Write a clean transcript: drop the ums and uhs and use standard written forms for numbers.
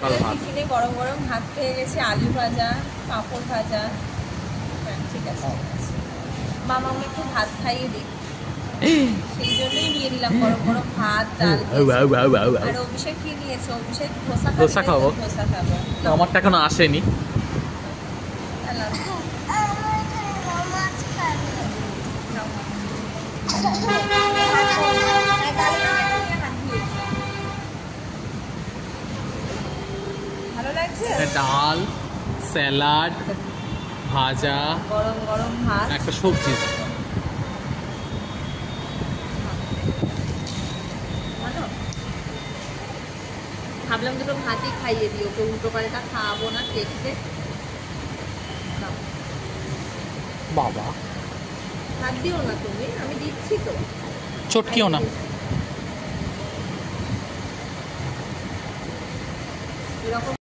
টিফিনে গরম গরম ভাত পেয়ে গেছি, আলু ভাজা, পাঁপড় ভাজা। হ্যাঁ ঠিক আছে, মামাকে একটু ভাত খাইয়ে দিই, সেই জন্যই নিয়ে নিলাম গরম গরম ভাত, ডাল। আর অভিষেক কি নিয়েছে? অভিষেক ধোসা খাবো। ধোসা খাবো, আমারটা এখনো আসেনি। ভালো লাগছে? ডাল, স্যালাড, ভাজা, গরম গরম ভাত, একটা সবজি। ভাবলাম দুটো ভাতই খাইয়ে দিই ওকে, উল্টো পাল্টা খাওয়াবো না দেখতে। বাবা ভাত দিও না তুমি, আমি দিচ্ছি তো। চটকিও না। এরকম